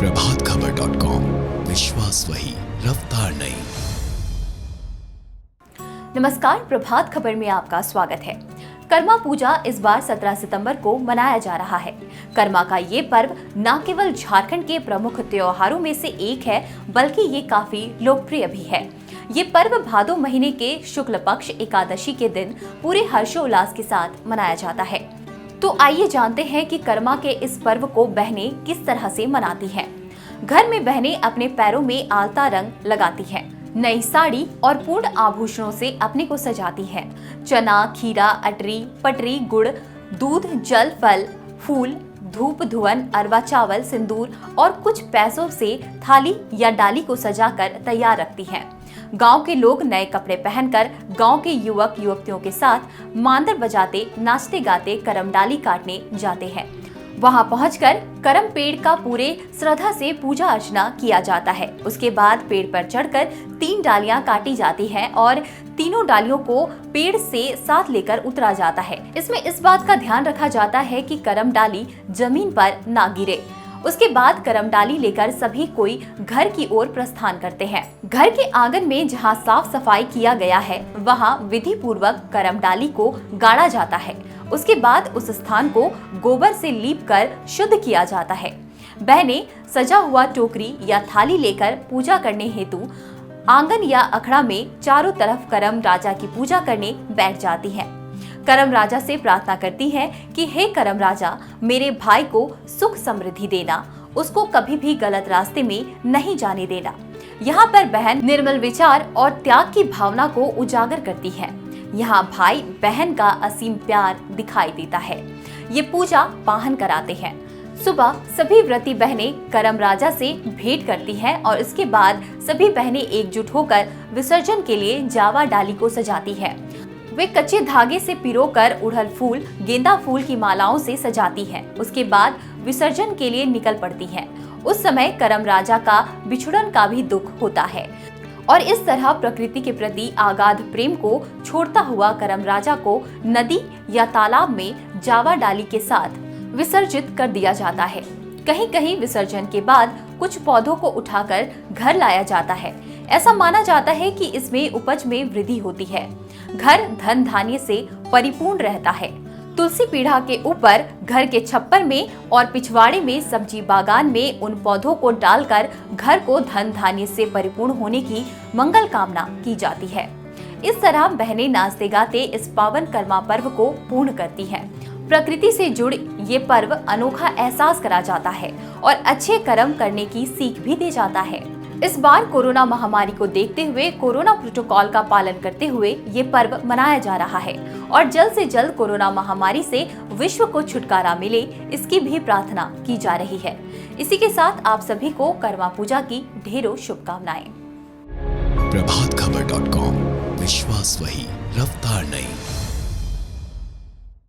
प्रभातखबर.com, विश्वास वही, रफ्तार नहीं। नमस्कार, प्रभात खबर में आपका स्वागत है। कर्मा पूजा इस बार 17 सितंबर को मनाया जा रहा है। कर्मा का ये पर्व न केवल झारखंड के प्रमुख त्योहारों में से एक है, बल्कि ये काफी लोकप्रिय भी है। ये पर्व भादो महीने के शुक्ल पक्ष एकादशी के दिन पूरे हर्षोल्लास के साथ मनाया जाता है। तो आइए जानते हैं कि कर्मा के इस पर्व को बहनें किस तरह से मनाती हैं। घर में बहनें अपने पैरों में आलता रंग लगाती हैं, नई साड़ी और पूर्ण आभूषणों से अपने को सजाती हैं। चना, खीरा, अटरी, पटरी, गुड़, दूध, जल, फल, फूल, धूप, धुवन, अरवा चावल, सिंदूर और कुछ पैसों से थाली या डाली को सजाकर तैयार रखती हैं। गांव के लोग नए कपड़े पहनकर गांव के युवक युवतियों के साथ मांदर बजाते, नाचते गाते करम डाली काटने जाते हैं। वहां पहुंचकर करम पेड़ का पूरे श्रद्धा से पूजा अर्चना किया जाता है। उसके बाद पेड़ पर चढ़कर 3 डालियां काटी जाती हैं और तीनों डालियों को पेड़ से साथ लेकर उतरा जाता है। इसमें इस बात का ध्यान रखा जाता है कि करम डाली जमीन पर ना गिरे। उसके बाद करम डाली लेकर सभी कोई घर की ओर प्रस्थान करते हैं। घर के आंगन में जहां साफ सफाई किया गया है, वहां विधि पूर्वक करम डाली को गाड़ा जाता है। उसके बाद उस स्थान को गोबर से लीप कर शुद्ध किया जाता है। बहनें सजा हुआ टोकरी या थाली लेकर पूजा करने हेतु आंगन या अखड़ा में चारों तरफ करम राजा की पूजा करने बैठ जाती हैं। करम राजा से प्रार्थना करती है कि हे करम राजा, मेरे भाई को सुख समृद्धि देना, उसको कभी भी गलत रास्ते में नहीं जाने देना। यहाँ पर बहन निर्मल विचार और त्याग की भावना को उजागर करती है। यहाँ भाई बहन का असीम प्यार दिखाई देता है। ये पूजा पाहन कराते हैं। सुबह सभी व्रती बहनें करम राजा से भेंट करती हैं और इसके बाद सभी बहनें एकजुट होकर विसर्जन के लिए जावा डाली को सजाती है। वे कच्चे धागे से पिरोकर उड़हल फूल, गेंदा फूल की मालाओं से सजाती हैं। उसके बाद विसर्जन के लिए निकल पड़ती हैं। उस समय करम राजा का बिछुड़न का भी दुख होता है और इस तरह प्रकृति के प्रति आगाध प्रेम को छोड़ता हुआ करम राजा को नदी या तालाब में जावा डाली के साथ विसर्जित कर दिया जाता है। कहीं कहीं विसर्जन के बाद कुछ पौधों को उठाकर घर लाया जाता है। ऐसा माना जाता है कि इसमें उपज में वृद्धि होती है। घर धन धान्य से परिपूर्ण रहता है। तुलसी पीढ़ा के ऊपर, घर के छप्पर में और पिछवाड़े में सब्जी बागान में उन पौधों को डालकर घर को धन धान्य से परिपूर्ण होने की मंगल कामना की जाती है। इस तरह बहनें नाचते गाते इस पावन कर्मा पर्व को पूर्ण करती हैं। प्रकृति से जुड़ ये पर्व अनोखा एहसास करा जाता है और अच्छे कर्म करने की सीख भी दे जाता है। इस बार कोरोना महामारी को देखते हुए कोरोना प्रोटोकॉल का पालन करते हुए ये पर्व मनाया जा रहा है और जल्द से जल्द कोरोना महामारी से विश्व को छुटकारा मिले, इसकी भी प्रार्थना की जा रही है। इसी के साथ आप सभी को कर्मा पूजा की ढेरों शुभकामनाएं। प्रभातखबर.com, विश्वास वही, रफ्तार नहीं।